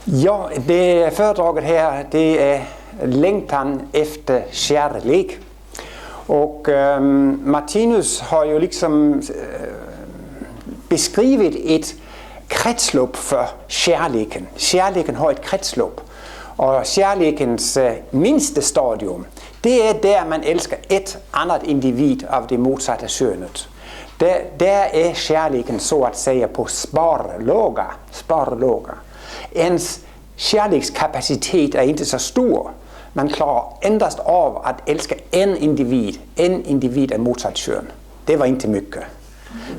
Ja, det föredraget här, det är längtan efter kärlek. Och Martinus har ju liksom beskrivit ett kretslopp för kärleken. Kärleken har ett kretslopp. Och kärlekens minsta stadium, det är där man älskar ett annat individ av det motsatta könet. Där är kärleken så att säga på sparlåga. Ens kärlekskapacitet är inte så stor. Man klarar endast av att älska en individ av motsatt kön. Det var inte mycket.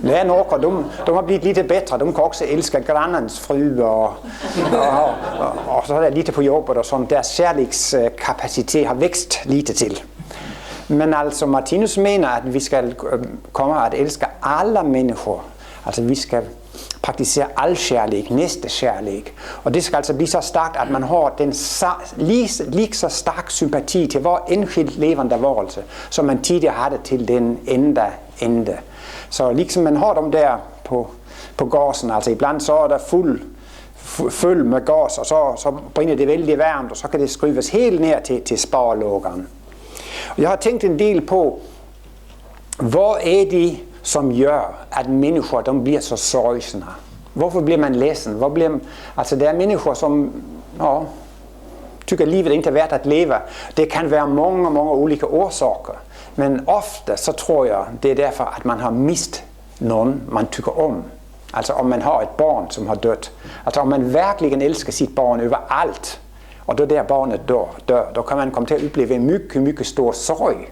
Nu är några, de har blivit lite bättre. De kan också älska grannens fru och så är det lite på jobbet och sånt. Deras kärlekskapacitet har växt lite till. Men alltså Martinus menar att vi ska komma att älska alla människor. Alltså vi ska praktisera all kärlek, nästa kärlek. Och det ska alltså bli så starkt att man har den lika stark sympati till var enskild levande varelse som man tidigare hade till den enda. Så liksom man har dem där på gasen, alltså ibland så är det full med gas och så brinner det väldigt varmt och så kan det skruvas helt ner till sparlågan. Jag har tänkt en del på vad är det som gör att människor de blir så sorgsna. Varför blir man ledsen? Alltså det är människor som tycker livet inte är värt att leva. Det kan vara många olika orsaker. Men ofta så tror jag det är därför att man har mist någon man tycker om. Alltså om man har ett barn som har dött. Alltså om man verkligen älskar sitt barn över allt. Och då där barnet dör, då kan man komma till att uppleva en mycket stor sorg.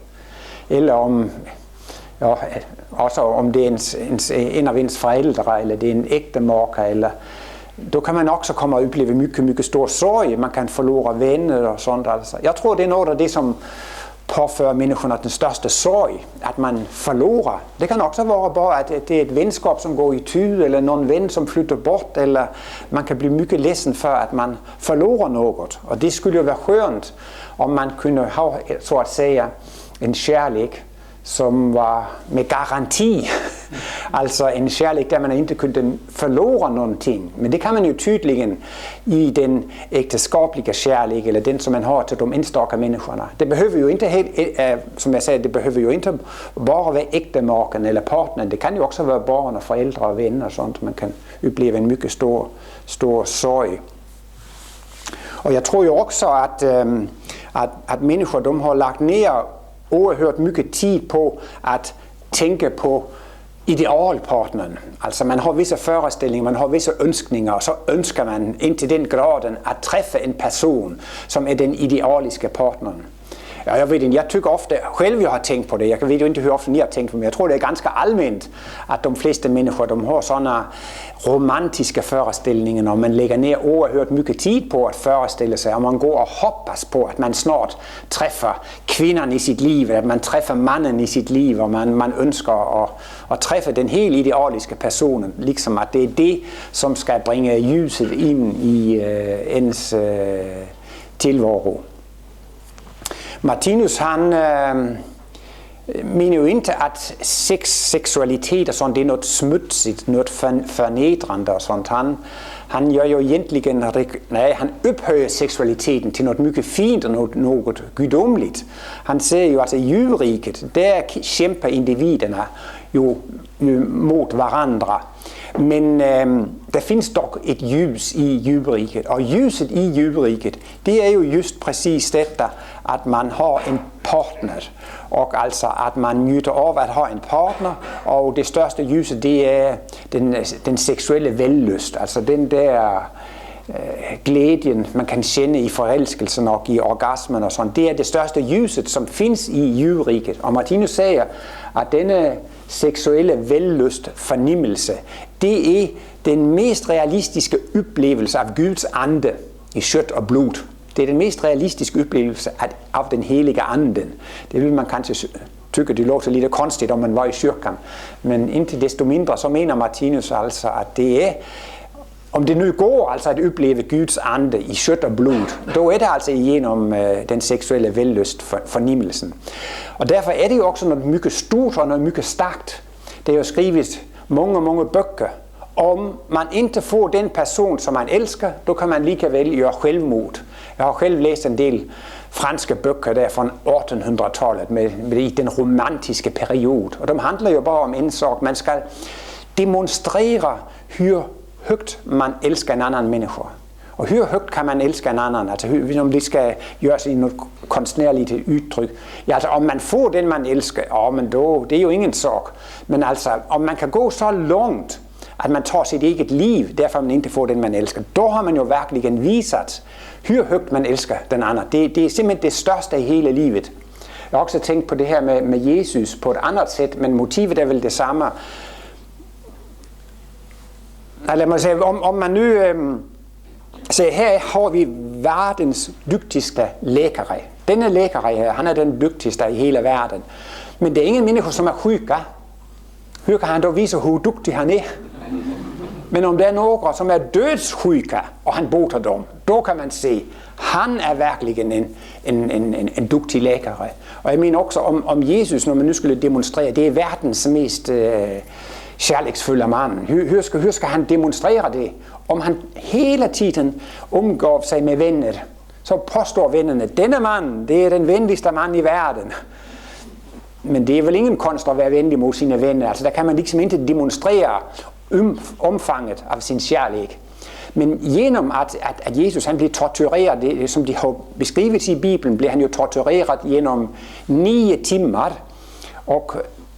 Eller om det är en av ens föräldrar eller det är en äktemaka eller då kan man också komma att uppleva mycket stor sorg. Man kan förlora vänner och sånt. Alltså. Jag tror det är något av det som påför människorna den största sorg, att man förlorar. Det kan också vara bara att det är ett vänskap som går i tur eller någon vän som flyttar bort eller man kan bli mycket ledsen för att man förlorar något. Och det skulle ju vara skönt om man kunde ha så att säga en kärlek som var med garanti. Alltså en kärlek där man inte kunde förlora någonting. Men det kan man ju tydligen i den äktenskapliga kärlek eller den som man har till de enstaka människorna. Det behöver ju inte, som jag säger, det behöver ju inte bara vara äktemaken eller partnern. Det kan ju också vara barn och föräldrar och vänner och sånt. Man kan uppleva en mycket stor sorg. Och jag tror ju också att människor de har lagt ner oerhört mycket tid på att tänka på idealpartnern. Alltså man har vissa föreställningar, man har vissa önskningar och så önskar man inte den graden att träffa en person som är den idealiska partnern. Ja, jag vet inte, jag tycker ofta, själv jag har tänkt på det, jag vet ju inte hur ofta ni har tänkt på det, men jag tror det är ganska allmänt att de flesta människor de har sådana romantiska föreställningar och man lägger ner oerhört mycket tid på att föreställa sig och man går och hoppas på att man snart träffar kvinnan i sitt liv, att man träffar mannen i sitt liv och man önskar att träffa den helt idealiska personen, liksom att det är det som ska bringa ljuset in i ens tillvaro. Martinus han menar ju inte att sexualitet och sånt det är något smutsigt, något förnedrande och sånt. Han gör ju egentligen, han upphöjer sexualiteten till något mycket fint och något gudomligt. Han säger ju att i djurriket, där kämpar individerna ju mot varandra. Men det finns dock ett ljus i djurriket och ljuset i djurriket det är ju just precis detta att man har en partner och alltså att man njuter av att ha en partner och det största ljuset det är den sexuella vällust, alltså den där glädjen man kan känna i förälskelsen och i orgasmen och sånt. Det är det största ljuset som finns i djurriket och Martinus säger att denna sexuella vällust förnimmelse det är den mest realistiska upplevelse av Guds ande i kött och blod. Det är den mest realistiska upplevelse av den heliga anden. Det vill man kanske tycka det låter lite konstigt om man var i kyrkan. Men inte desto mindre så menar Martinus alltså att det är, om det nu går alltså att uppleva Guds ande i kött och blod, då är det alltså genom den sexuella vällust förnimmelsen. Och därför är det ju också något mycket stort och något mycket starkt. Det är ju skrivit många böcker om man inte får den person, som man elsker, då kan man likevel gøre selvmord. Jeg har selv læst en del franske bøger der fra 1800-tallet med i den romantiske periode. Og de handler jo bare om en sak. Man skal demonstrere, hvor højt man elsker en anden menneske. Og hvor højt kan man elske en anden? Altså, om det skal gøres i noget konstnærligt udtryk. Ja, altså, om man får den, man elsker, men då, det er jo ingen sag. Men altså, om man kan gå så langt, at man tager sit eget liv, derfor man ikke får den, man elsker, då har man jo virkelig visat, hvor højt man elsker den anden. Det er simpelthen det største i hele livet. Jeg har også tænkt på det her med Jesus på et andet sæt, men motivet er vel det samme. Lad mig sige, om man nu... Så her har vi verdens dygtigste lækere. Denne lækere her, han er den dygtigste i hele verden. Men det er ingen mennesker, som er syge. Hvor kan han dog vise, hvor dygtig han er? Men om der er nogle, som er dødssyge, og han boter dem, då kan man se, han er virkelig en dygtig lækere. Og jeg mener også om Jesus, når man nu skulle demonstrere, det er verdens mest kærlighedsfulde mand. Hvor skal han demonstrere det? Om han hele tiden omgår sig med venner, så påstår vennerne, denne mand, det er den venligste mand i verden. Men det er vel ingen kunst at være venlig mod sine venner. Altså der kan man ligesom ikke demonstrere omfanget af sin kærlighed. Men gennem at Jesus han blev tortureret, det, som de har beskrevet i Bibelen, blev han jo tortureret gennem 9 timer. Og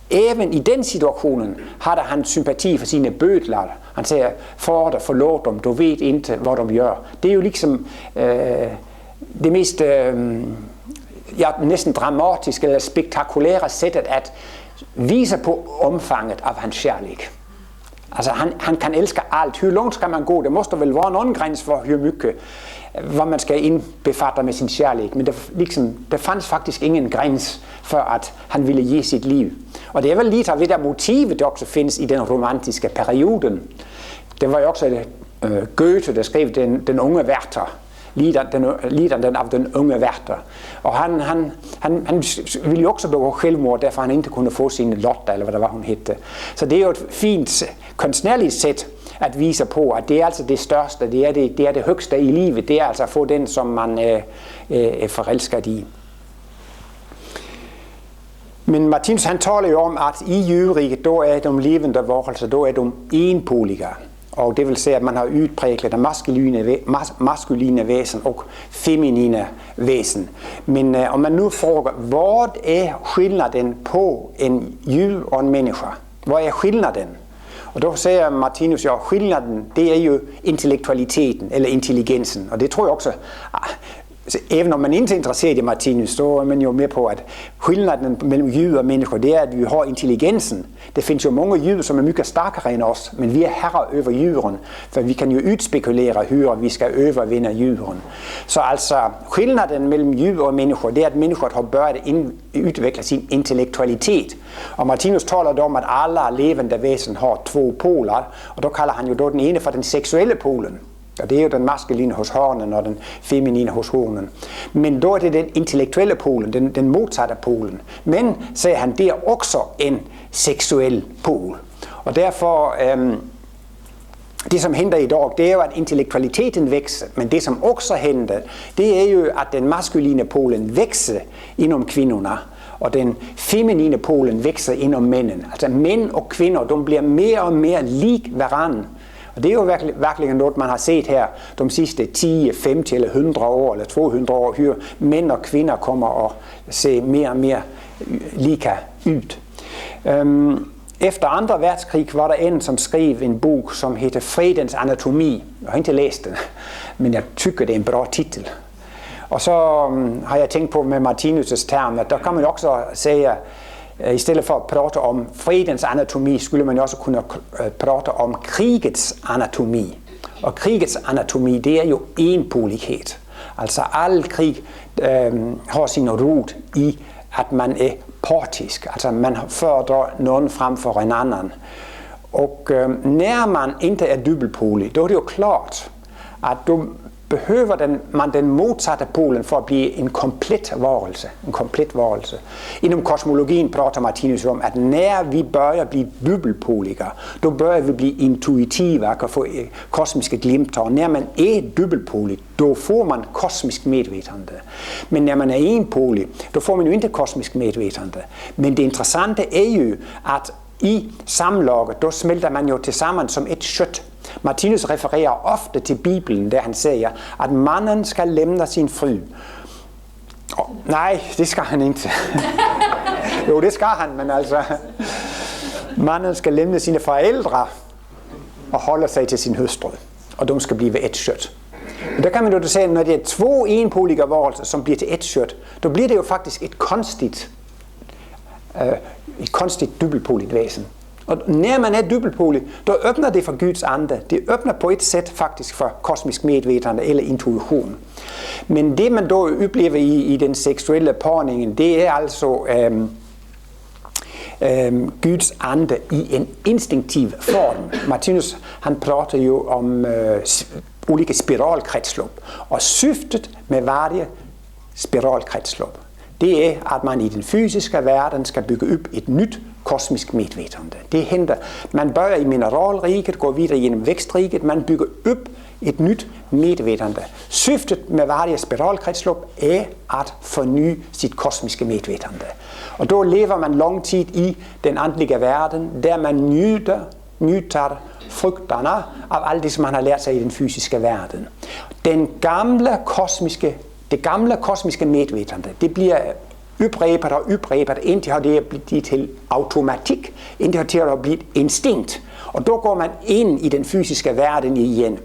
even i den situationen havde han sympati for sine bødler. Han siger, forlåt dem, du ved ikke, hvad de gør. Det er jo ligesom det mest næsten dramatiske eller spektakulære sættet at vise på omfanget af hans kærlighed. Altså han kan elske alt. Hvor langt skal man gå? Det måste vel være en anden grænse for hvor mycket, hvad man skal indbefatte med sin kærlighed. Men der fandt faktisk ingen grænse for at han ville give sit liv. Og det er vel lige ved der motivet, der også findes i den romantiske perioden. Det var jo også Goethe, der skrev den unge Werther. Lideren af den unge Werther. Og han ville jo også begå selvmord, derfor han ikke kunne få sin Lotte, eller hvad der var, hun hed. Så det er jo et fint kunstnærligt sæt at vise på, at det er altså det største, det er det højeste i livet, det er altså at få den, som man er forelsket i. Men Martinus han taler jo om, at i jøderiget, då er de levende varelser, då er de enpolige. Og det vil sige, at man har udpræglet af maskuline væsen og feminine væsen. Men om man nu frågar, hvad er skillnaden på en jøde og en menneske? Hvad er skillnaden? Og då siger Martinus, ja, skillnaden, det er jo intellektualiteten, eller intelligensen. Og det tror jeg også, even om man ikke er interesseret i Martinus, så er man jo med på, at skillnaden mellem jøder og mennesker, det er, at vi har intelligensen. Det findes jo mange jøder, som er mycket stærkere end os, men vi er herrer over jøderen, for vi kan jo udspekulere, hvor vi skal overvinde jøderen. Så altså, skillnaden mellem jøder og mennesker, det er, at mennesker har børt at udvikle sin intellektualitet. Og Martinus taler om, at alle levende væsen har 2 poler, og der kalder han jo den ene for den seksuelle polen. Og det er jo den maskuline hos hanen og den feminine hos hunden. Men da er det den intellektuelle polen, den modsatte polen. Men, siger han, det er også en seksuel pol. Og derfor, det som hænder i dag, det er jo, at intellektualiteten vækser. Men det som også hænder, det er jo, at den maskuline polen vækser inden kvinderne. Og den feminine polen vækser inden mænden. Altså mænd og kvinder, de bliver mere og mere lig hverandre. Og det er jo virkelig noget, man har set her de sidste 10, 50 eller 100 år, eller 200 år, hvor mænd og kvinder kommer og ser mere og mere lige ud. Efter 2. verdenskrig var der en, som skrev en bog, som hedder Fredens anatomi. Jeg har ikke læst den, men jeg tykker, det er en bra titel. Og så har jeg tænkt på med Martinus' term, at der kan man også sige, i stedet for at prate om fredens anatomi, skulle man også kunne prate om krigets anatomi. Og krigets anatomi, det er jo enpolighed. Altså al krig har sin rod i, at man er partisk. Altså man fordrer nogen frem for en anden. Og når man ikke er dobbeltpolig, då er det jo klart, at du behøver man den modsatte polen for at blive en komplet varelse. Inden kosmologien prater Martinus om, at når vi bør blive dobbeltpolige, då bør vi blive intuitive og kan få kosmiske glimt. Og når man er dobbeltpolig, då får man kosmisk medvetande. Men når man er enpolig, då får man jo ikke kosmisk medvetande. Men det interessante er jo, at i samlaget, då smelter man jo til sammen som et kjøtt. Martinus refererer ofte til Bibelen, der han siger, at manden skal læmne sin fru. Nej, det skal han ikke. Jo, det skal han, men altså, manden skal læmne sine forældre og holde sig til sin hustru, og de skal blive et kjøtt. Og der kan man jo sige, når det er to enpolige varelser, som bliver til et kjøtt, då bliver det jo faktisk et konstigt dobbeltpoligt væsen. Og når man er dobbeltpolig, då åbner det for Guds ande. Det åbner på et sæt faktisk for kosmisk medvetande eller intuition. Men det man då oplever i den seksuelle parningen, det er altså Guds ande i en instinktiv form. Martinus han prater jo om olika spiralkredsløb. Og syftet med hver spiralkredsløb, det er, at man i den fysiske verden skal bygge op et nyt kosmisk medvetande. Det henter, man bør i mineralriget, går videre gennem vækstriget, man bygger op et nyt medvetande. Syftet med hver spiralkredsløb er at forny sit kosmiske medvetande. Og då lever man lang tid i den åndelige verden, der man nyter frugterne af alt det, som man har lært sig i den fysiske verden. Det gamle kosmiske medvetande, det bliver upræbet, indtil har det blivet til automatik, indtil har det blivet instinkt. Og då går man ind i den fysiske verden igen.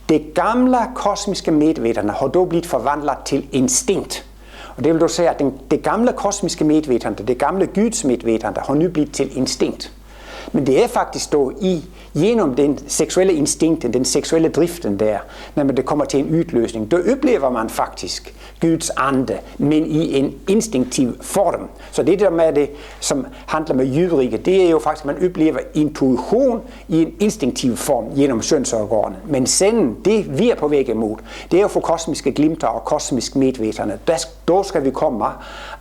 Det gamle kosmiske medvetande har då blivet forvandlet til instinkt. Og det vil du sige, at det gamle kosmiske medvetande, det gamle Guds medvetande, har nu blivet til instinkt. Men det er faktisk dog gennem den seksuelle instinkten, den seksuelle driften der, når det kommer til en udløsning, der oplever man faktisk Guds ande, men i en instinktiv form. Så det der med det, som handler med jøderiket, det er jo faktisk, at man oplever intuition i en instinktiv form gennem sønsorganet. Men senden, det vi er på væk imod, det er jo for kosmiske glimter og kosmisk medvetande. Der skal vi komme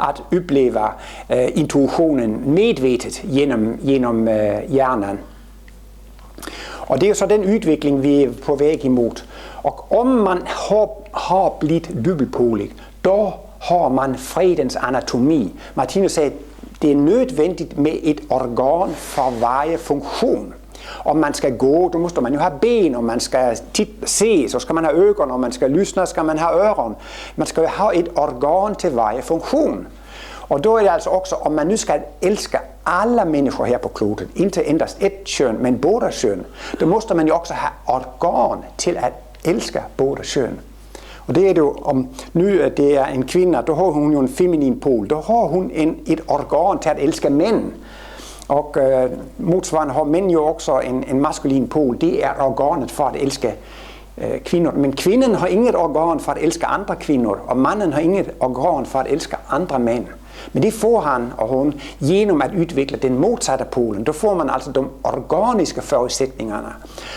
at opleve intuitionen medvetet gennem hjernen. Og det er jo så den udvikling, vi er på væg imod. Og om man har blivet dobbeltpolig, da har man fredens anatomi. Martinus sagde, det er nødvendigt med et organ for hver funktion. Om man skal gå, då måste man jo have ben, og man skal se, så skal man have øjne, og man skal lysne, skal man have ører. Man skal jo have et organ til hver funktion. Og då er det altså også, om man nu skal elske alle mennesker her på kloden, ikke endast et køn, men både køn, då måste man jo også have organ til at elske både køn. Og det er det jo, om nu det er en kvinde, då har hun jo en feminin pol, då har hun et organ til at elske mænd. Og modsvarende har mænd jo også en maskulin pol, det er organet for at elske kvinder. Men kvinden har inget organ for at elske andre kvinder, og manden har inget organ for at elske andre mænd. Men det får han og hun gennem at udvikle den modsatte polen. Der får man altså de organiske forudsætningerne.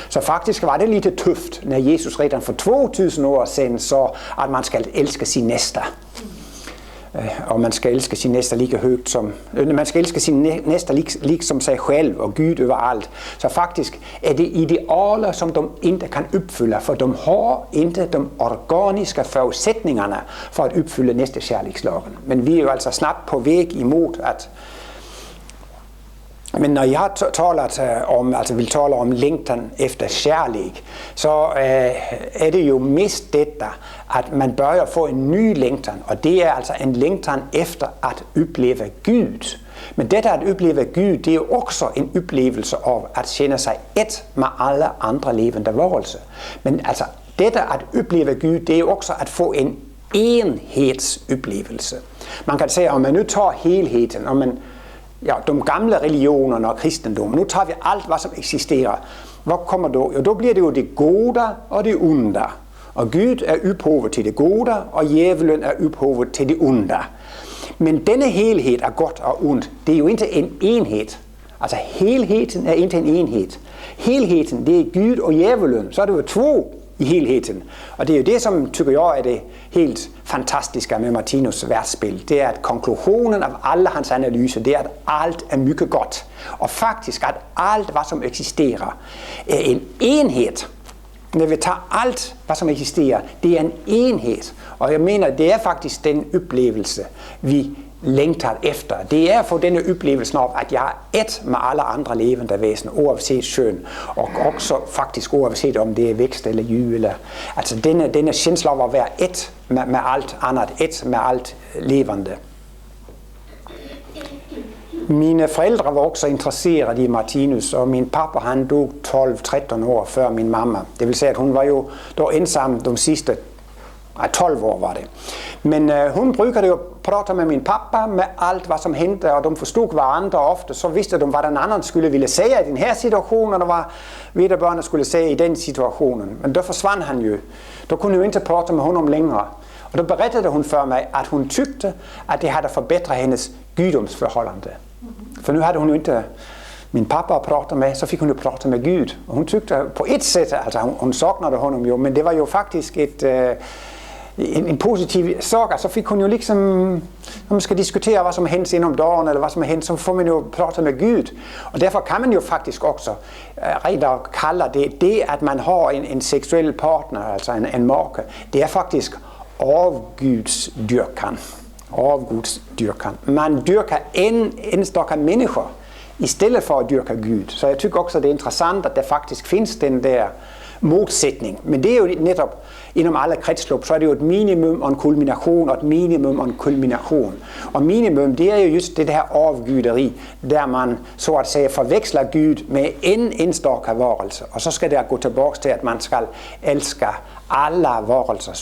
Så faktisk var det lidt tøft, når Jesus redan for 2000 år siden så, at man skal elske sin næste. Og man skal elske sin næste lige højt som man skal elske sin næste lige som sig selv og Gud overalt. Så faktisk er det idealer, som de ikke kan opfylde, for de har ikke de organiske forudsætningerne for at opfylde næste kærlighedsloven. Men vi er jo altså snart på væg imod at. Men når jeg vil tale om længden efter kærlighed, så er det jo mest dette, at man bør få en ny længden, og det er altså en længden efter at opleve Gud. Men dette at opleve Gud, det er jo også en oplevelse af at kende sig et med alle andre levende varelser. Men altså dette at opleve Gud, det er jo også at få en enhedsoplevelse. Man kan sige, om man nu tager helheden, om man de gamle religioner og kristendom. Nu tager vi alt, hvad som eksisterer. Hvad kommer då? Jo, då bliver det jo det gode og det onde. Og Gud er ophovet til det gode, og djævelen er ophovet til det onde. Men denne helhed af godt og ondt, det er jo ikke en enhed. Altså helheden er ikke en enhed. Helheden, det er Gud og djævelen. Så er det jo to i helheden. Og det er jo det, som tycker jeg er det helt fantastiska med Martinus världsbild. Det er, at konklusionen af alle hans analyser, det er, at alt er mycket godt. Og faktisk, at alt, hvad som eksisterer, er en enhed. Når vi tager alt, hvad som eksisterer, det er en enhed. Og jeg mener, det er faktisk den oplevelse, vi længter efter. Det er for denne oplevelse af, at jeg er et med alle andre levende væsener, uanset køn, og også faktisk uanset om det er vækst eller dyr. Eller, altså denne känsla av at være et med alt andet, et med alt levende. Mine forældre var også interesseret i Martinus, og min pappa han dog 12-13 år før min mamma. Det vil sige, at hun var jo dog ensam de sidste 12 år var det. Men hun brukade jo prata med min pappa med alt, hvad som hente, og de forstod hverandre ofte, så vidste de, hvad den anden skulle ville sige i den her situation, og der var viderebørnene skulle sige i den situationen. Men der forsvandt han jo. Der kunne jo ikke prata med honom længere. Og der berettede hun for mig, at hun tykte, at det havde forbedret hendes guddomsforholdende. For nu havde hun jo ikke min pappa at prate med, så fik hun jo prate med Gud. Og hun tykte på et sæt, altså hun savnede honom jo, men det var jo faktisk en positiv sorg, så fik hun jo liksom, når man skal diskutere, hvad som er hent inden om dagen, eller hvad som er hent, så får man jo prate med Gud. Og derfor kan man jo faktisk også rent kalde det, at man har en seksuel partner, altså en make, det er faktisk avgudsdyrkan. Avgudsdyrkan. Man dyrker en stak mennesker, i stedet for at dyrke Gud. Så jeg tykker også, at det er interessant, at der faktisk findes den der modsætning. Men det er jo netop, inden alle kredsløb, så er det jo et minimum og en kulmination, og et minimum og en kulmination. Og minimum, det er jo just det her avguderi, der man så at sige forveksler Gud med en stak varelse. Og så skal det gå tilbage til, at man skal elske alle varelser,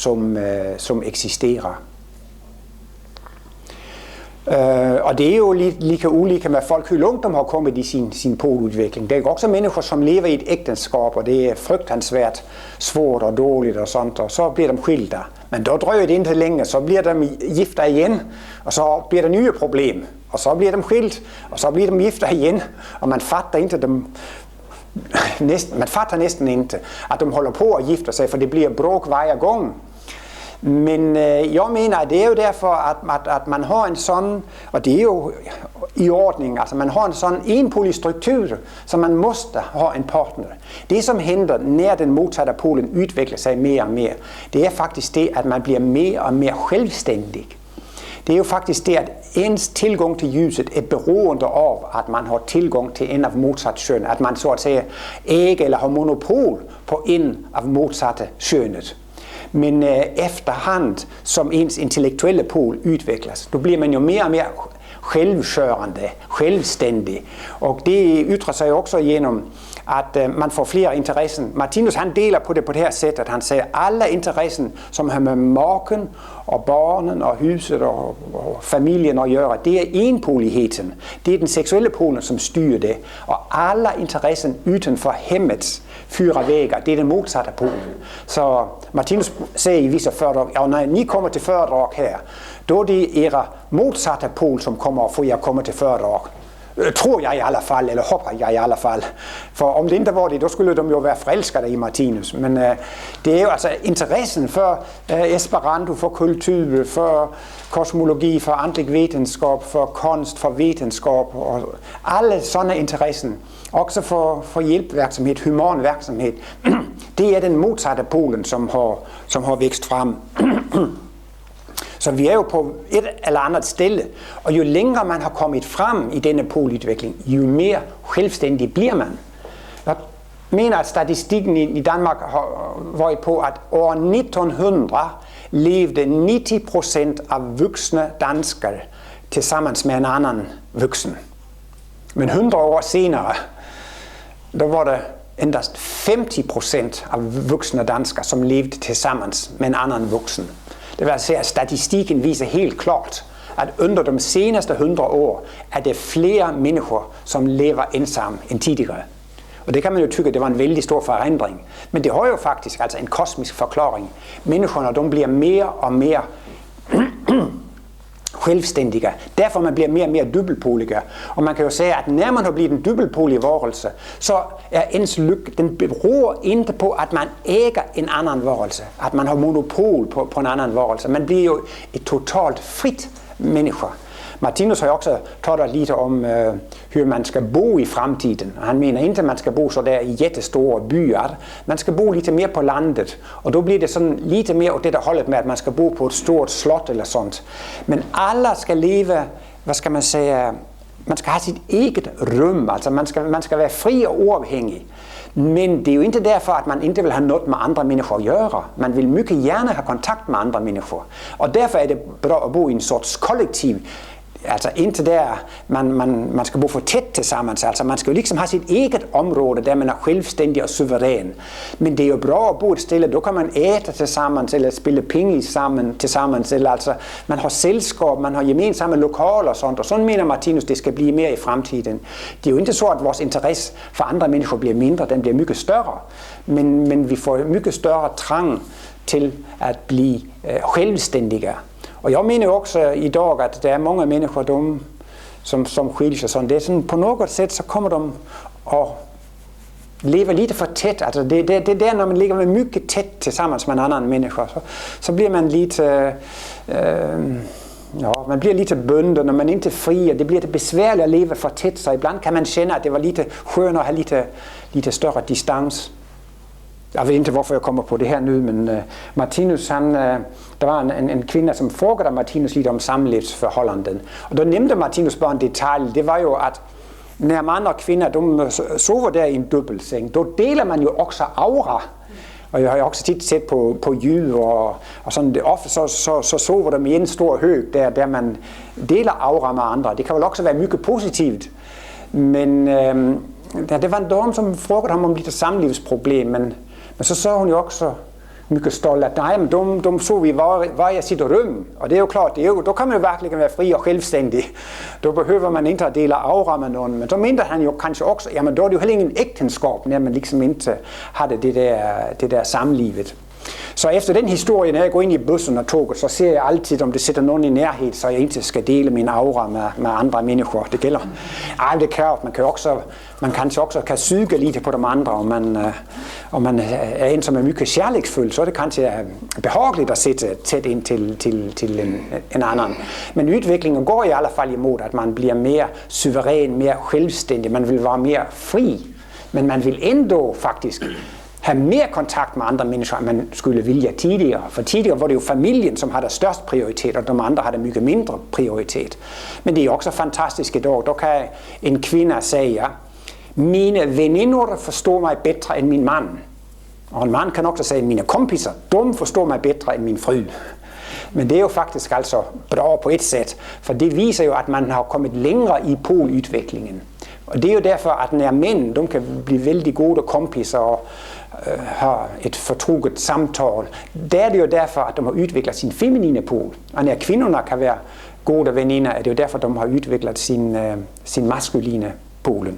som eksisterer. Og det er jo lige ulike med folk, hvor langt de har kommet i sin poludvikling. Det er også mennesker, som lever i et ægteskab, og det er frygtansvært svårt og dårligt og sådan, og så bliver de skilte. Men der drøjer det ikke længe, så bliver de gifter igen, og så bliver der nye problemer. Og så bliver de skilt, og så bliver de gifter igen, og man fatter ikke dem. Man fatter næsten ikke, at de holder på at gifte sig, for det bliver bråk hver gang. Men jeg mener, at det er jo derfor, at man har en sådan, og det er jo i ordning, altså man har en sådan enpolig struktur, så man måste have en partner. Det som hænder, når den modsatte polen udvikler sig mere og mere, det er faktisk det, at man bliver mere og mere selvstændig. Det er jo faktisk det, at ens tilgang til lyset er beroende af, at man har tilgang til en af modsat køn, at man så at sige ikke eller har monopol på en af modsatte kønnet. Men efterhand, som ens intellektuelle pol udvikles, då bliver man jo mere og mere selvkørende, selvstændig. Og det ytrer sig også gennem, at man får flere interesser. Martinus han deler på det her sæt, at han siger, at alle interesser, som har med maken og barnen og huset og familien at gøre, det er enpoligheden. Det er den seksuelle polen, som styrer det. Og alle interesser uden for hemmets fyre vægger, det er den modsatte polen. Så Martinus siger i visse foredrag, ja, når I kommer til foredrag her, då er det era modsatte pol, som kommer for jer kommer til foredrag. Tror jeg i alle fald, eller håber jeg i alle fald. For om det ikke var det, då skulle de jo være forelskede i Martinus. Men det er jo altså interessen for Esperanto, for kultur, for kosmologi, for andlig vetenskab, for kunst, for vetenskab, og alle sådanne interesser. Også for hjælpvirksomhed, human virksomhed. Det er den modsatte polen, som har vækst frem. Så vi er jo på et eller andet sted, og jo længere man har kommet frem i denne poludvikling, jo mere selvstændig bliver man. Jeg mener, at statistikken i Danmark var på, at år 1900 levede 90% af voksne danskere tilsammen med en anden voksen. Men 100 år senere, der var der endast 50% af voksne danskere, som levede tilsammen med en anden voksen. Det vil sige, at statistikken viser helt klart, at under de seneste 100 år er det flere mennesker, som lever ensomme end tidligere. Og det kan man jo tykke, at det var en vældig stor forandring. Men det har jo faktisk altså en kosmisk forklaring. Menneskerne de bliver mere og mere självständiga. Därför man blir mer och mer dubbelpoliga. Och man kan ju säga att när man har blivit en dubbelpolig varelse så är ens lycka, den beror inte på att man äger en annan varelse. Att man har monopol på en annan varelse. Man blir ju ett totalt fritt människa. Martinus har ju också talat lite om hur man ska bo i framtiden. Han menar inte att man ska bo så där i jättestora byar. Man ska bo lite mer på landet. Och då blir det sådan lite mer åt det där hållet med att man ska bo på ett stort slott eller sånt. Men alla ska leva, vad ska man säga, man ska ha sitt eget rum. Alltså man ska vara fri och oavhängig. Men det är ju inte därför att man inte vill ha något med andra människor att göra. Man vill mycket gärna ha kontakt med andra människor. Och därför är det bra att bo i en sorts kollektiv. Alltså inte där man ska bo för tätt tillsammans. Alltså man ska ju liksom ha sitt eget område där man är självständig och suverän. Men det är ju bra att bo ett ställe, då kan man äta tillsammans eller spela pingis tillsammans. Eller alltså man har sällskap, man har gemensamma lokaler och sånt. Och så menar Martinus det ska bli mer i framtiden. Det är ju inte så att vårt intresse för andra människor blir mindre, den blir mycket större. Men vi får mycket större trang till att bli självständiga. Och jag menar också idag att det är många människor som skiljer sig. Det är sådan, på något sätt så kommer de att leva lite för tätt. Alltså det är där när man ligger mycket tätt tillsammans med en annan människa. Så blir man lite... man blir lite bunden och man är inte fri. Det blir lite besvärligt att leva för tätt. Så ibland kan man känna att det var lite skönare att ha lite större distans. Jag vet inte varför jag kommer på det här nu, men Martinus, det var en kvinna som frågade Martinus lite om samlevsförhållanden. Och då nämnde Martinus bara en detalj, det var ju att när man och kvinnor de sover där i en dubbelsäng, då delar man ju också aura. Och jag har också sett på djur och sånt, ofta så sover de i en stor hög där man delar aura med andra. Det kan väl också vara mycket positivt. Men det var en dam som frågade honom om lite samlivsproblem, men så sa hon ju också mycket stolt att nej, men de sov i varje sitt rum. Och det är ju klart, då kan man ju verkligen vara fri och självständig. Då behöver man inte dela aura med någon. Men så menar han ju kanske också, ja men då är det ju heller ingen äktenskap när man liksom inte hade det där samlivet. Så efter den historien, när jag går in i bussen och tåget, så ser jag alltid om det sitter någon i närhet så jag inte ska dela min aura med andra människor. Det gäller. Det är klart, man kanske också kan suga lite på de andra om man är en som är mycket kärleksfull, så är det kanske behagligt att sitta tätt in till en annan. Men utvecklingen går i alla fall emot att man blir mer suverän, mer självständig, man vill vara mer fri. Men man vill ändå faktiskt ha mer kontakt med andra människor än man skulle vilja tidigare. För tidigare var det ju familjen som hade störst prioritet och de andra hade mycket mindre prioritet. Men det är också fantastiskt idag. Då kan en kvinna säga: mina väninnor förstår mig bättre än min man. Och en man kan också säga: mina kompisar, de förstår mig bättre än min fru. Men det är ju faktiskt alltså bra på ett sätt. För det visar ju att man har kommit längre i polutvecklingen. Och det är ju därför att när män, de kan bli väldigt goda kompisar och ha ett förtroget samtal. Det är det ju därför att de har utvecklat sin feminina pol. Och när kvinnorna kan vara goda väninnor är det ju därför att de har utvecklat sin maskulina polen.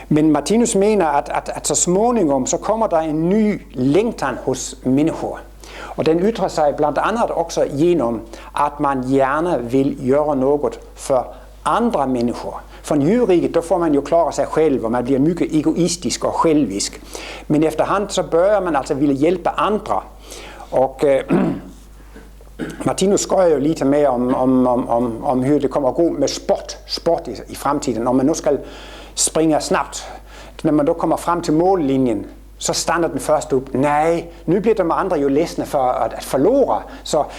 Men Martinus menar att så småningom så kommer det en ny längtan hos människor. Och den yttrar sig bland annat också genom att man gärna vill göra något för andra människor. Från djurriket då får man ju klara sig själv och man blir mycket egoistisk och självisk. Men efterhand så börjar man alltså vilja hjälpa andra. Och Martinus skojar ju lite mer om hur det kommer att gå med sport i framtiden. Om man nu ska springa snabbt, när man då kommer fram till mållinjen, så stannar den först upp. Nej, nu blir de andra ju ledsna för att förlora.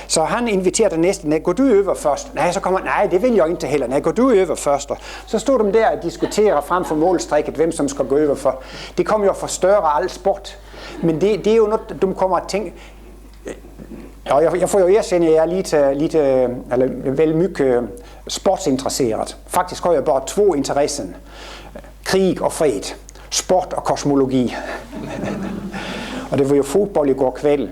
Så han inviterar nästan: nej, går du över först? Nej, så kommer nej, det vill jag inte heller. Nej, går du över först? Så står de där och diskuterar framför målsträcket vem som ska gå över för. Det kommer ju att förstöra all sport. Men det är ju något de kommer att tänka. Ja, jag får ju erkänna att jag är väldigt mycket sportsintresserad. Faktiskt har jag bara 2 intressen: krig och fred. Sport och kosmologi. Och det var ju fotboll igår kväll,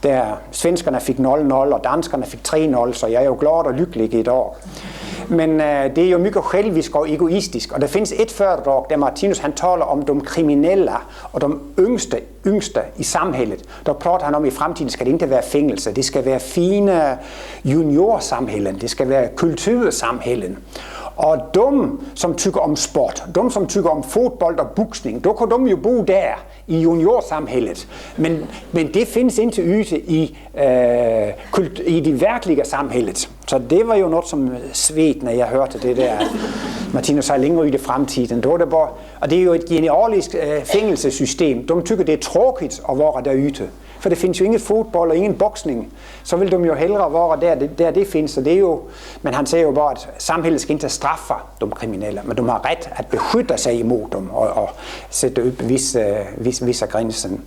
där svenskarna fick 0-0 och danskarna fick 3-0, så jag är ju glad och lycklig idag. Men det er jo mycket självisk og egoistisk. Og der findes et foredrag, der Martinus han taler om de kriminelle og de yngste i samhället. Der prater han om, at i fremtiden skal det ikke være fængelse. Det skal være fine juniorsamhällen. Det skal være kultursamhällen. Og dem, som tykker om sport, dem, som tykker om fodbold og boksning, då kan de jo bo der i juniorsamhället. Men det findes ikke ute i det virkelige samhället. Så det var jo noget som svedt, når jeg hørte det der, Martinus sagde længere ud i fremtiden. Det bare, og det er jo et genialisk fængelsessystem. De tykker, det er tråkigt at være derude. For det findes jo ingen fodbold og ingen boksning. Så vil de jo hellere være der det findes. Så det er jo, men han siger jo bare, at samhället skal ikke straffe de kriminelle, men de har ret at beskytte sig imod dem og sætte op visse grænsen.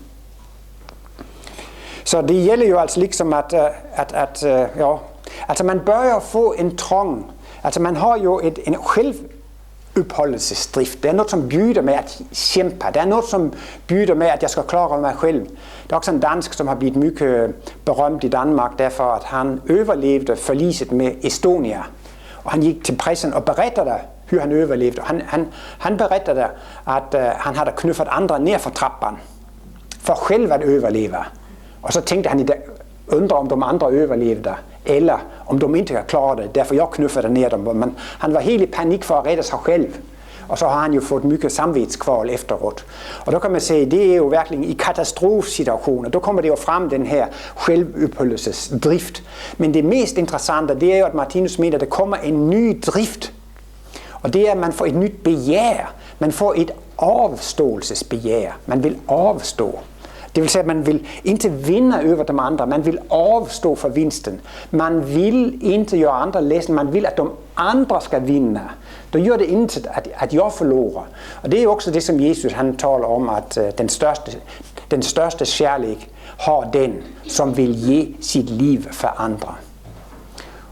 Så det gælder jo altså liksom altså man bør jo få en trang. Altså man har jo en selvopholdelsesdrift. Det er noget, som byder med at kæmpe. Det er noget, som byder med, at jeg skal klare mig selv. Der er også en dansk, som har blivet mycket berømt i Danmark, derfor at han overlevede forliset med Estonia. Og han gik til pressen og berettede, hvordan han overlevede. Han berettede, at han havde knuffet andre ned for trappen, for selv at overleve. Og så tænkte han, undre om de andre overlevede, eller om de ikke havde klaret det, derfor jeg knuffede ned dem. Men han var helt i panik for at redde sig selv. Og så har han jo fået mycket samvitskval efteråt. Og der kan man sige, det er jo virkelig i katastrofesituationer. Der kommer det jo frem, den her selvopholdelsesdrift. Men det mest interessante, det er jo, at Martinus mener, at der kommer en ny drift. Og det er, at man får et nyt begær. Man får et afståelsesbegær. Man vil afstå. Det vil sige, at man vil ikke vinde over de andre. Man vil afstå for vinsten. Man vil ikke gøre andre læsen. Man vil, at de andre skal vinde. Der gør det intet, at jeg forlorer. Og det er jo også det, som Jesus han taler om, at den største kærlighed har den, som vil give sit liv for andre.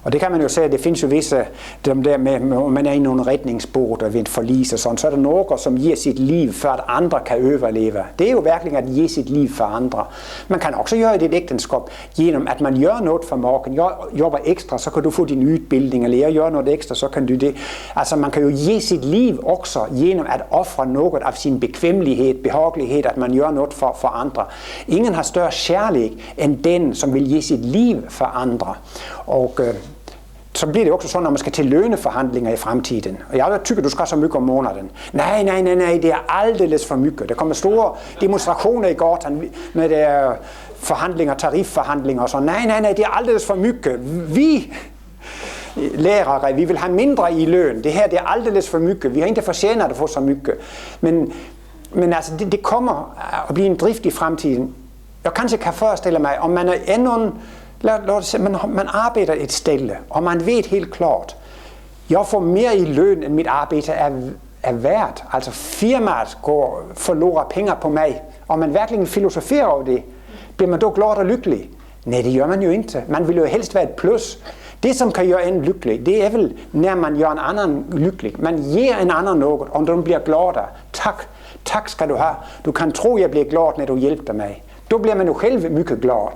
Og det kan man jo sige, at det findes jo visse, dem der med, man er i nogle retningsbåter ved en forlis og sådan, så er der nogen, som giver sit liv, for at andre kan overleve. Det er jo virkelig at give sit liv for andre. Man kan også gøre det i et ægteskab, gennem at man gør noget for morgen. Jeg jobber ekstra, så kan du få din udbildning, eller jeg gør noget ekstra, så kan du det. Altså man kan jo give sit liv også, gennem at ofre noget af sin bekvemmelighed, behagelighed, at man gør noget for andre. Ingen har større kærlighed end den, som vil give sit liv for andre. Og så bliver det også sådan, når man skal til løneforhandlinger i fremtiden. Og jeg tykker, du skal så mycket om måneden. Nej, det er aldeles for mycket. Der kommer store demonstrationer i går med der forhandlinger, tarifforhandlinger og sådan. Nej, det er aldeles for mycket. Vi lærere, vi vil have mindre i løn. Det her, det er aldeles for mycket. Vi har ikke fortjent at få så mycket. Men altså, det kommer at blive en drift i fremtiden. Jeg kanskje kan forestille mig, om man er endnu man arbejder et sted, og man ved helt klart, jeg får mere i løn, end mit arbejde er værd. Altså firmaet forlorer penge på mig, og man virkelig filosoferer over det. Bliver man dog glad og lykkelig? Nej, det gør man jo ikke. Man vil jo helst være et plus. Det, som kan gøre en lykkelig, det er vel, når man gør en anden lykkelig. Man giver en anden noget, og den bliver gladere. Tak skal du have. Du kan tro, jeg bliver glad, når du hjælper mig. Da bliver man jo selv mycket glad.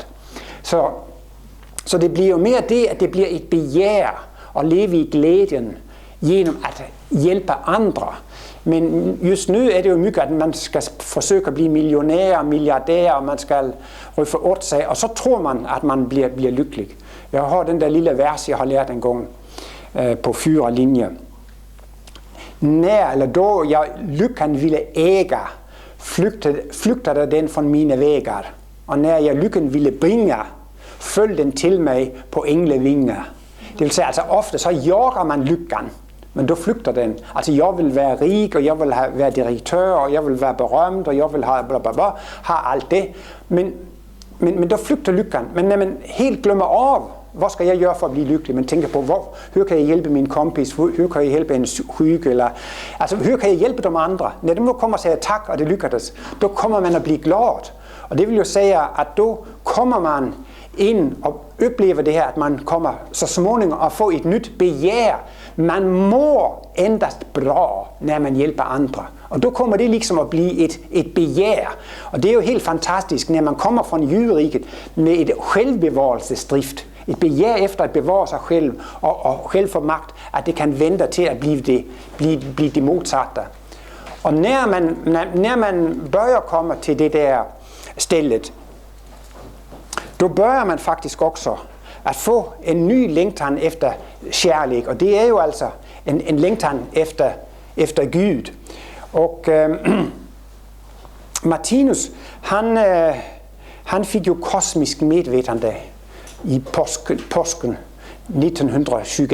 Så det bliver jo mere det, at det bliver et begær at leve i glæden gennem at hjælpe andre. Men just nu er det jo mycket, at man skal forsøge at blive millionær og milliardær, og man skal ryge for 8 sig, og så tror man, at man bliver lykkelig. Jeg har den der lille vers, jeg har lært en gang på 4 linjer. Når eller då jeg lykken ville æge, flygtede den fra mine vægger, og når jeg lykken ville bringe, følg den til mig på englevinger. Det vil sige, altså ofte så jager man lykken, men då flygter den. Altså jeg vil være rig, og jeg vil være direktør, og jeg vil være berømt, og jeg vil have have alt det. Men då flygter lykken. Men når man helt glemmer af, hvad skal jeg gøre for at blive lykkelig? Man tænker på, hvor kan jeg hjælpe min kompis? Hvor kan jeg hjælpe en syg? Eller, altså, hvor kan jeg hjælpe de andre? Når de nu kommer og siger tak, og det lykkedes, då kommer man at blive glad. Og det vil jo sige, at då kommer man ind og oplever det her, at man kommer så småningom og får et nyt begær. Man må endast bra, når man hjælper andre. Og då kommer det liksom at blive et begær. Og det er jo helt fantastisk, når man kommer fra jøderiket med et selvbevarelsesdrift, et begær efter at bevare sig selv og selv få magt, at det kan vente til at blive det modsatte. Og når man bør komme til det der stillet, då bør man faktisk også at få en ny længtan efter kærlighed, og det er jo altså en længtan efter Gud. Og Martinus, han fik jo kosmisk medvetande i påsken 1921.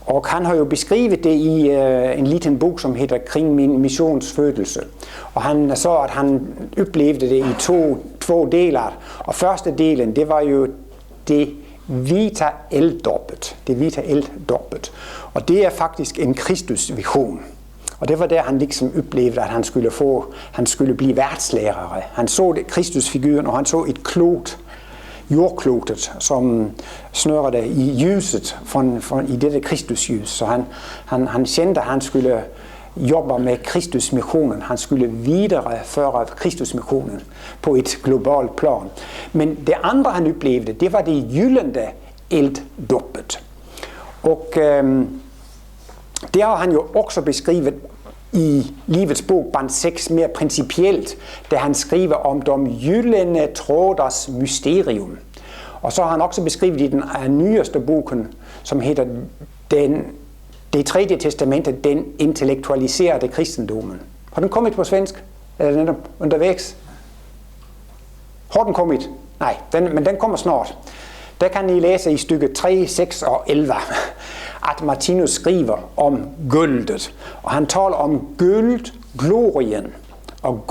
Og han har jo beskrevet det i en liten bog, som hedder Kring min missionsfødelse. Og han så, at han oplevede det i to deler. Og første delen, det var jo det vita elddåbet. Det vita elddåbet. Og det er faktisk en Kristusvision. Og det var der, han liksom oplevede, at han skulle blive værtslærere. Han så det, Kristusfiguren, og han så et klot, jordklotet, som snørrede i lyset i dette Kristusljus. Så han kendte, at han skulle jobbe med Kristusmissionen. Han skulle videreføre Kristusmissionen på et globalt plan. Men det andre, han oplevede, det var det gyldne elddåbet. Og det har han jo også beskrevet i Livets bog, band 6, mere principielt, da han skriver om de gyldne tråders mysterium. Og så har han også beskrevet i den nyeste bogen, som hedder Det tredje testamente, den intellektualiserede kristendommen. Har den kommet på svensk? Eller den undervejs? Har den kommet? Nej, men den kommer snart. Der kan I læse i stykke 3, 6 og 11, at Martinus skriver om guldet. Og han taler om guldglorien og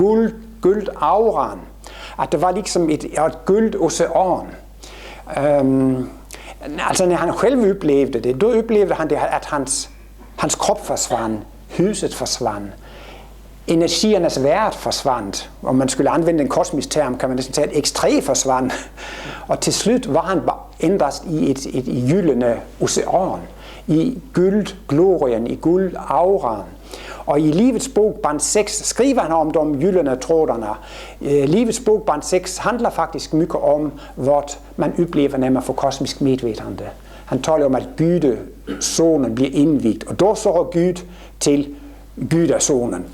guldauran. At det var liksom et guldocean. Altså når han selv oplevede det, då oplevede han det, at hans krop forsvandt, huset forsvandt, energiernes værd forsvandt. Om man skulle anvende en kosmisk term, kan man næsten sige, at X3 forsvandt. Og til slut var han endast i et gyldne ocean, i guldglorien, i guldauraen. Og i Livets bog, band 6, skriver han om de gyldne tråderne. Livets bog, band 6, handler faktisk mycket om, hvad man oplever, når man får kosmisk medvetande. Han taler om, at Gudesonen bliver indvigt, og då så Gud til Gudesonen.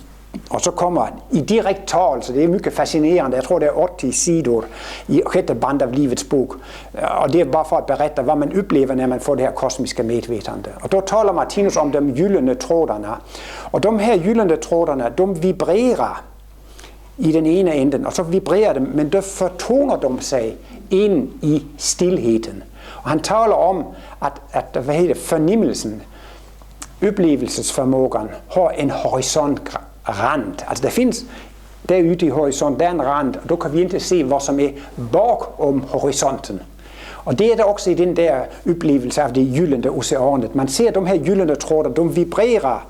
Og så kommer i direkte tal, så det er mycket fascinerende. Jeg tror, det er 80 sider i sjette band af Livets bog. Og det er bare for at berette, hvad man oplever, når man får det her kosmiske medvetande. Og då taler Martinus om de gyldne tråderne. Og de her gyldne tråderne, de vibrerer i den ene enden, og så vibrerer de, men der fortoner de sig ind i stilheden. Og han taler om, at fornemmelsen, oplevelsesformågan, har en horisontrand. Altså der findes derude i horisonten, der er en rand, og der kan vi ikke se, hvad som er bag om horisonten. Og det er der også i den der oplevelse af det gyldne oceanet. Man ser de her gyldne tråder, de vibrerer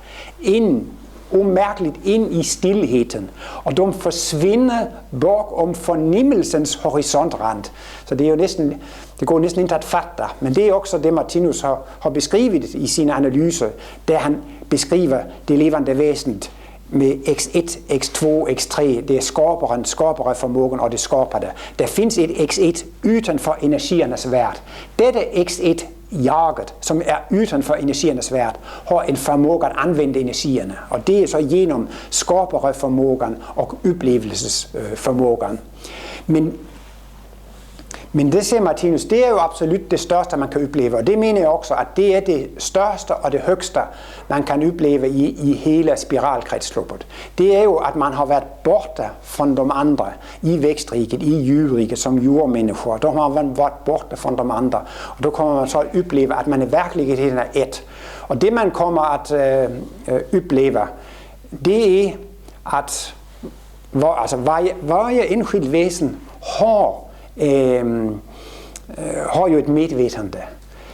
umærkeligt ind i stillheden, og de forsvinder bag om fornemmelsens horisontrand. Så det er jo det går næsten ikke at fatte, men det er også det, Martinus har beskrevet i sine analyser, der han beskriver det levende væsen med X1, X2, X3, det er skaberformågen og det skabede. Der findes et X1 uden for energiernes værd. Dette X1 jaget, som er uden for energiernes værd, har en formåge at anvende energierne. Og det er så gennem skaberformågen og oplevelsesformågen. Men det siger Martinus, det er jo absolut det største, man kan opleve. Og det mener jeg også, at det er det største og det højeste, man kan opleve i hele spiralkredsloppet. Det er jo, at man har været borte fra de andre i vækstriket, i djurriket som jordmennesker. Der har man været borte fra de andre. Og der kommer man så at opleve, at man i virkeligheden er et. Og det man kommer at opleve, det er, at hver enskilt væsen har jo et medvetande.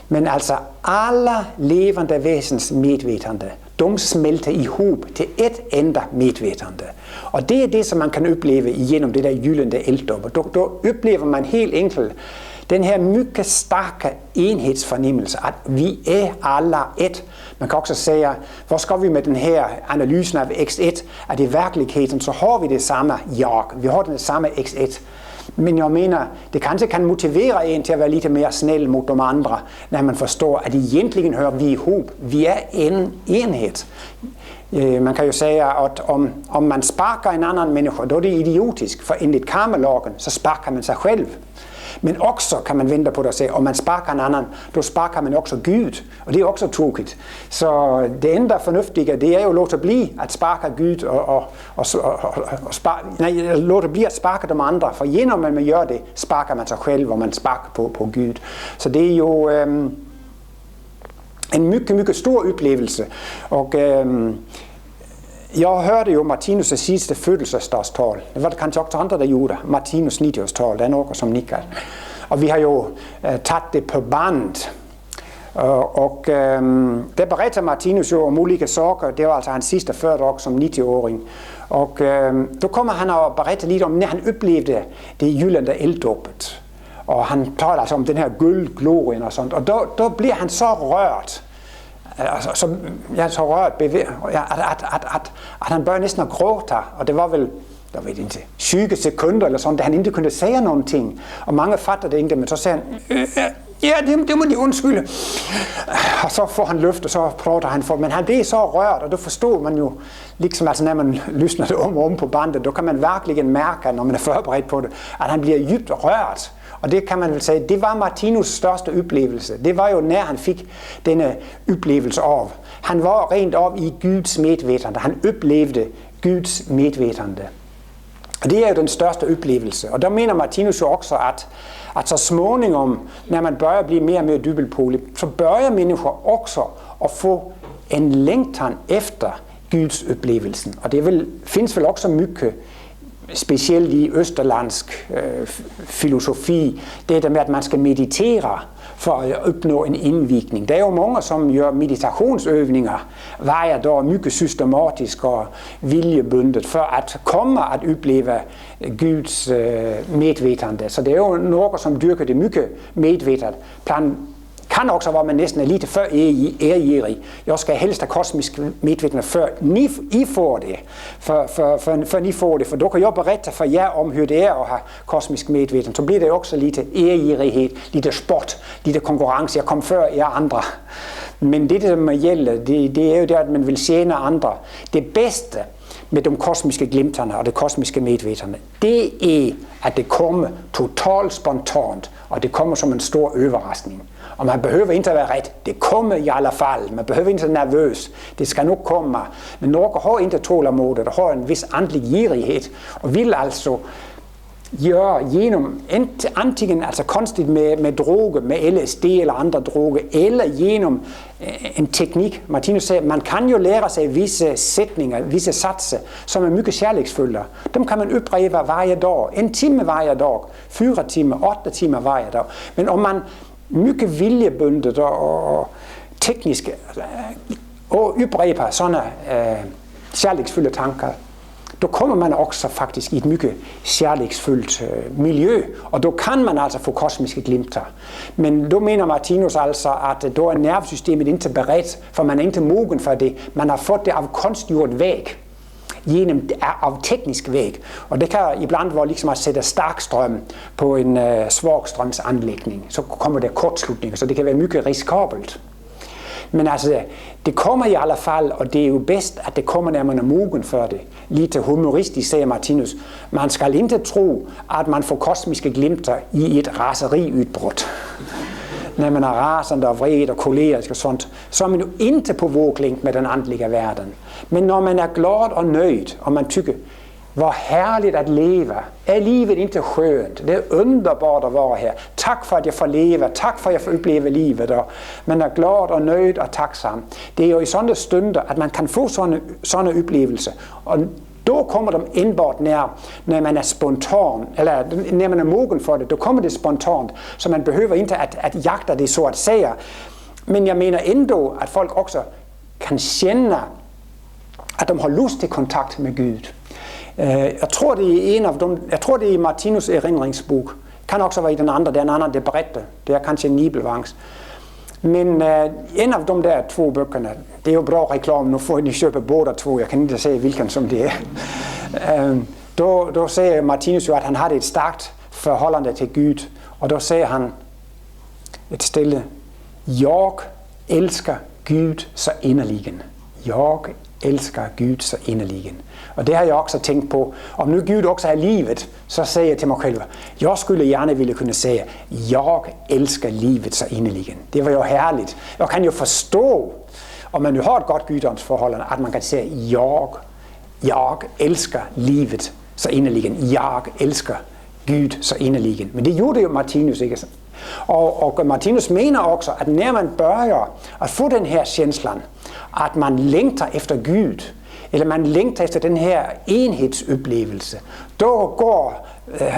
Men altså alle levende væsens medvetande, de smelter ihop til et enda medvetande. Og det er det, som man kan opleve igennem det der gyldne elddåb. Da oplever man helt enkelt den her mycket stærke enhedsfornemmelse, at vi er alle et. Man kan også sige, hvor skal vi med den her analysen af X1, at i virkeligheden så har vi det samme jag. Vi har den samme X1. Men jeg mener, det kanskje kan motivere en til at være lidt mere snäll mot de andre, når man forstår, at egentligen hører vi ihop. Vi er en enhed. Man kan jo sige, at om man sparker en anden menneske, då er det idiotisk, for enligt karmelagen, så sparker man sig selv. Men også kan man vente på det og sige, om man sparker en anden, då sparker man også Gud, og det er også tokigt. Så det enda fornuftige, det er jo at lade blive at sparke Gud, lade blive at sparke de andre, for genom at man gør det, sparker man sig selv, hvor man sparker på Gud. Så det er jo en mycket stor oplevelse, og jeg hørte jo Martinus' sidste fødselsdagstal. Det var det kanskje også andre, der gjorde det. Martinus 90-årstal, det er noget som nikker. Og vi har jo taget det på band. Og der beretter Martinus jo om ulike saker. Det var altså hans sidste fødselsdag som 90-åring. Og der kommer han og beretter lidt om, når han oplevede det i Jylland, der elddåbet. Og han taler altså om den her guldglorien og sådan. Og der bliver han så rørt. Altså, så rørt at han bør næsten at gråte, og det var vel, der ved ikke, 20 sekunder eller sådan, da han ikke kunne sige nogen ting. Og mange fatter det ikke, men så sagde han, ja, det må de undskylde. Og så får han løft, og så prøver han for, men han blev så rørt, og det forstår man jo, liksom altså når man lysner det om på bandet, då kan man virkelig mærke, når man er forberedt på det, at han bliver dybt rørt. Og det kan man vel sige, det var Martinus' største oplevelse. Det var jo, når han fik denne oplevelse af. Han var rent op i Guds medvetande. Han oplevede Guds medvetande. Og det er jo den største oplevelse. Og der mener Martinus jo også, at så småningom, når man bør blive mere og mere dybelpolig, så bør mennesker også at få en længtan efter Guds oplevelsen. Og det findes vel også mycket specielt i østerlandsk filosofi, det der med, at man skal meditere for at opnå en indvikning. Der er jo mange, som gør meditationsøvninger hver dag mycket systematisk og viljebundet for at komme at opleve Guds medvetande. Så det er jo noget, som dyrker det mycket medvetet. Kan også være, man næsten er lidt før ærgerig. Jeg skal helst have kosmisk medvetende, før I får det. Før I får det, for då kan jeg berette for jer om, hvordan det er at have kosmisk medvetende. Så bliver det også lidt ærgerighed, lidt sport, lidt konkurrence. Jeg kom før jer andre. Men det, der må gælde, det er jo det, at man vil tjene andre. Det bedste med de kosmiske glimterne og det kosmiske medvetende, det er, at det kommer totalt spontant, og det kommer som en stor overraskning. Og man behøver ikke at være ret. Det kommer i alle fald. Man behøver ikke at være nervøs. Det skal nok komme. Men nogen har ikke tålmodighed, der har en vis andlig girighed, og vil altså gøre genom antingen altså konstigt med droge, med LSD eller andre droge, eller genom en teknik. Martinus siger, man kan jo lære sig visse sætninger, visse satser, som er mycket kærlighedsfulde. Dem kan man upprepe hver dag. En time hver dag, 4 timer, 8 timer hver dag. Men om man mycket viljebundet og teknisk og uppreper sådanne kærlighedsfulde tanker, då kommer man også faktisk i et mycket kærlighedsfuldt miljø, og då kan man altså få kosmiske glimter. Men då mener Martinus altså, at då er nervesystemet ikke beredt, for man er ikke mogen for det. Man har fået det af konstgjort væg, af teknisk væg. Og det kan iblandt være ligesom at sætte starkstrøm på en svagstrømsanlægning. Så kommer der kortslutninger, så det kan være mycket risikabelt. Men altså, det kommer i alle fald, og det er jo bedst, at det kommer, når man er mogen for det. Lidt humoristisk, siger Martinus. Man skal ikke tro, at man får kosmiske glimter i et raseriudbrud. Når man er rasende og vred og kolerisk og sådan, så er man jo ikke på våglængde med den åndelige verden. Men når man er glad og nøjd, og man tykker, hvor herligt at leve, er livet ikke skønt, det er underbart at være her. Tak for, at jeg får leve, tak for, at jeg får opleve livet, og man er glad og nøjd og taksam. Det er jo i sådanne stunder, at man kan få sådan oplevelser, og då kommer de indbart når man er spontan, eller når man er mogen for det, då kommer det spontant, så man behøver ikke at jagte det så at sige. Men jeg mener endnu, at folk også kan kende, at de har lyst til kontakt med Gud. Jeg tror, det er i Martinus' erindringsbog. Kan også være i den andre, det er en anden, det er Brette. Det er kanskje Nibelvangs. Men en af de der 2 bøkerne, det er jo bra reklame, nu får I købe både 2, jeg kan ikke sige, hvilken som det er. Da siger Martinus jo, at han har et stærkt förhållande till Gud. Och då säger han ett ställe: jag älskar Gud så innerligen. Jag älskar Gud så innerligen. Och det har jag också tänkt på. Om nu Gud också är livet, så säger jag till mig själv: jag skulle gärna vilja kunna säga: jag älskar livet så innerligen. Det var ju härligt. Jag kan ju förstå, om man nu har ett gott gudomsförhållande, att man kan säga: jag älskar livet så innerligen. Jag älskar Gud så innerligen. Men det gjorde ju Martinus, ikke? Och Martinus menar också att när man börjar att få den här känslan att man längtar efter Gud, eller man längtar efter den här enhetsupplevelse, då går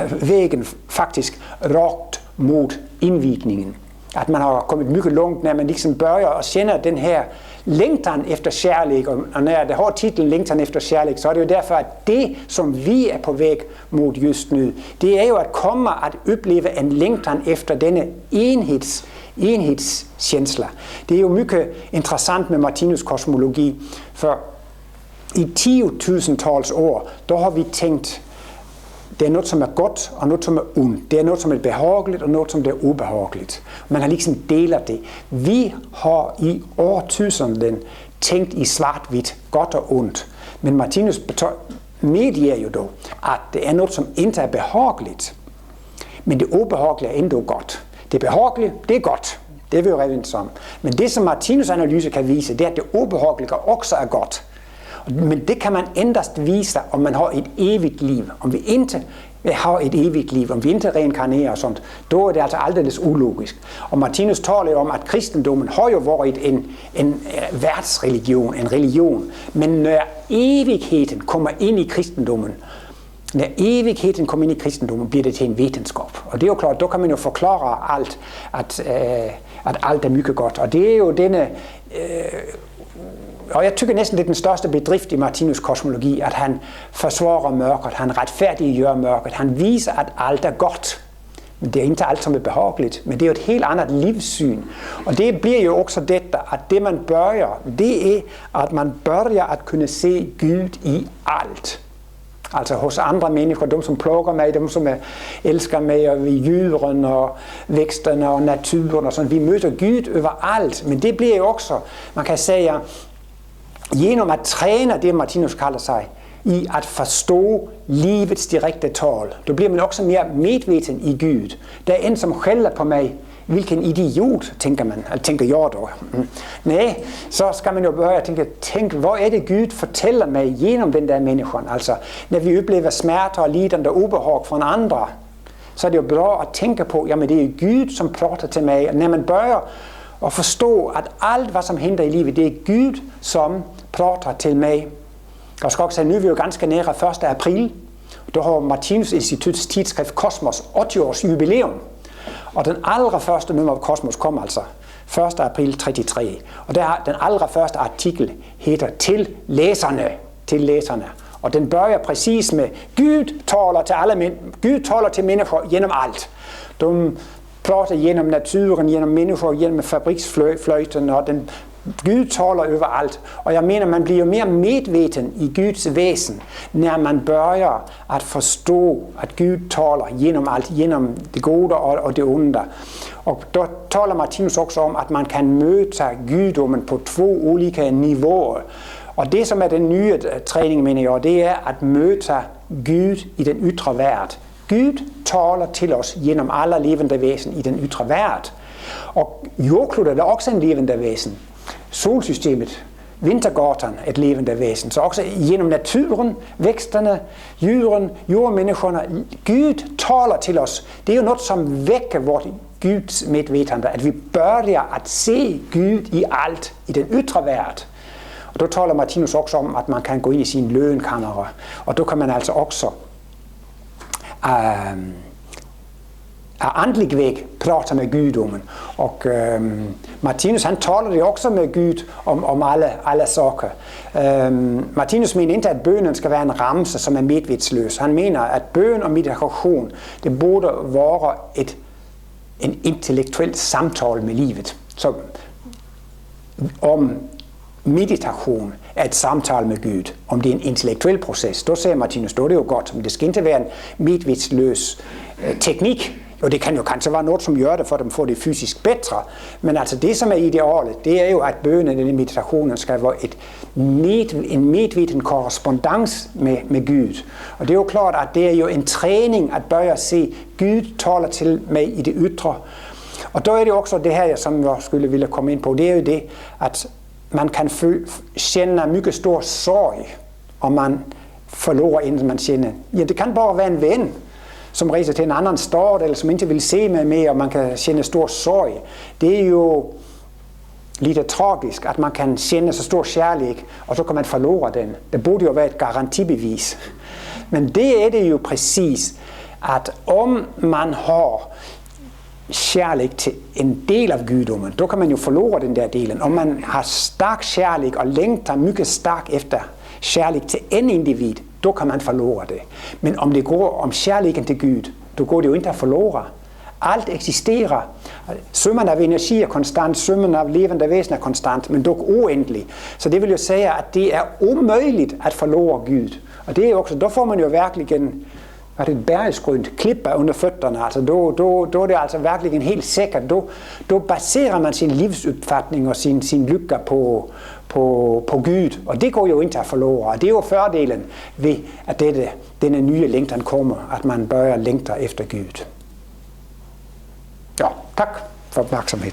vägen faktiskt rakt mot invigningen. Att man har kommit mycket långt när man liksom börjar att känna den här längtan efter kärlek. Och när det har titeln längtan efter kärlek, så är det ju därför att det som vi är på väg mot just nu, det är ju att komma att uppleva en längtan efter denna enhetskänsla. Det är ju mycket intressant med Martinus kosmologi, för i 10 000-tals år, då har vi tänkt: det är något som är gott och något som är ont. Det är något som är behagligt och något som är obehagligt. Man har liksom delat det. Vi har i årtusenden tänkt i svartvitt, gott och ont. Men Martinus medger ju då att det är något som inte är behagligt. Men det obehagliga är ändå gott. Det behagliga, det är gott. Det är vi ju överens om. Men det som Martinus analyser kan visa, det är att det obehagliga också är gott. Men det kan man endast visa om man har ett evigt liv. Om vi inte har ett evigt liv, om vi inte reinkarnerar och sånt, då är det alltså alldeles ologiskt. Och Martinus talar ju om att kristendomen har ju varit en världsreligion, en religion. Men när evigheten kommer in i kristendomen, blir det till en vetenskap. Och det är ju klart, då kan man ju förklara allt, att allt är mycket gott. Och det är ju denna... Og jeg tycker nästan det är den största bedrift i Martinus kosmologi, att han försvarar mörkret, han rättfärdiggör mörkret, han visar att allt är gott. Men det är inte allt som är behagligt, men det är ett helt annat livssyn. Och det blir ju också detta, att det man börjar, det är att man börjar att kunna se Gud i allt. Alltså hos andra människor, de som plågar mig, de som älskar mig, och djuren och växterna och naturen och sånt. Vi möter Gud överallt, men det blir ju också, man kan säga, genom att träna det Martinus kallar sig i att förstå livets direkta tal, då blir man också mer medveten i Gud. Det är en som skäller på mig, vilken idiot, tänker jag då. Nej, så ska man ju börja tänka, vad är det Gud fortæller mig genom den där människan? Alltså, när vi upplever smärta och lidande och obehag från andra, så är det ju bra att tänka på, ja men det är ju Gud som pratar till mig. När man börjar att förstå att allt vad som händer i livet, det är Gud som pratar till mig. Jag ska också säga, nu är vi ju ganska nära 1 april. Då har Martinus Instituts tidskrift Kosmos 80-års jubileum. Och den allra första nummer av Kosmos kom alltså 1 april 33. Och där den allra första artikel heter Till läsarna. Och den börjar precis med Gud talar till människor genom allt. De pratar genom naturen, genom människor, genom fabriksflöjten, och Gud talar överallt. Och jag menar, man blir ju mer medveten i Guds väsen när man börjar att förstå att Gud talar genom allt, genom det goda och det onda. Och då talar Martinus också om att man kan möta gudomen på 2 olika nivåer. Och det som är den nya träningen, menar jag, det är att möta Gud i den yttre värld. Gud talar till oss genom alla levande väsen i den yttre värld. Och jordklotet är också en levande väsen. Solsystemet, Vintergatan, ett levande väsen. Så också genom naturen, växterna, djuren, jordmänniskorna. Gud talar till oss. Det är ju något som väcker vårt Guds medvetande. Att vi börjar att se Gud i allt, i den yttre värld. Och då talar Martinus också om att man kan gå in i sin lönkammare. Och då kan man alltså också andlig väg prata med gudomen. Och Martinus, han talade ju också med Gud om alla saker. Martinus menar inte att bönen ska vara en ramsa som är medvetslös. Han menar att bön och meditation, det borde vara en intellektuellt samtal med livet. Så om meditation är ett samtal med Gud, om det är en intellektuell process, då säger Martinus, då är det ju gott. Men det ska inte vara en medvetslös teknik. Og det kan jo kanskje være noget, som gør det for dem, får det fysisk bedre. Men altså det, som er idealet, det er jo, at bønnen eller meditationen skal være en medveten korrespondance med Gud. Og det er jo klart, at det er jo en træning at bøje at se, Gud taler til mig i det ydre. Og der er det også det her, som jeg skulle ville komme ind på, det er jo det, at man kan kende mycket stor sorg, og man forlorer, inden man kender. Ja, det kan bare være en ven, som rejser til en anden stad, eller som ikke vil se mig mere, og man kan kende stor sorg. Det er jo lidt tragisk, at man kan kende så stor kærlighed, og så kan man forlore den. Det burde jo være et garantibevis. Men det er det jo præcis, at om man har kærlighed til en del af guddommen, då kan man jo forlore den der delen. Om man har stærk kærlighed og længter mycket stærk efter kærlighed til en individ, då kan man forlore det. Men om det går om kærligheden til Gud, då går det jo ikke at forlore. Alt eksisterer. Summen af energi er konstant, summen af levende væsen er konstant, men dog uendelig. Så det vil jo sige, at det er umuligt at forlore Gud. Og det er jo også, der får man jo virkelig et bergsgrønt klipper under fødderne. Altså, då er det altså virkelig en helt sikkert. Då baserer man sin livsopfatning og sin lykke på Gud. Og det går jo ikke at forlore. Og det er jo fordelen ved, at denne nye længden kommer, at man bør længter efter Gud. Ja, tak for opmærksomhed.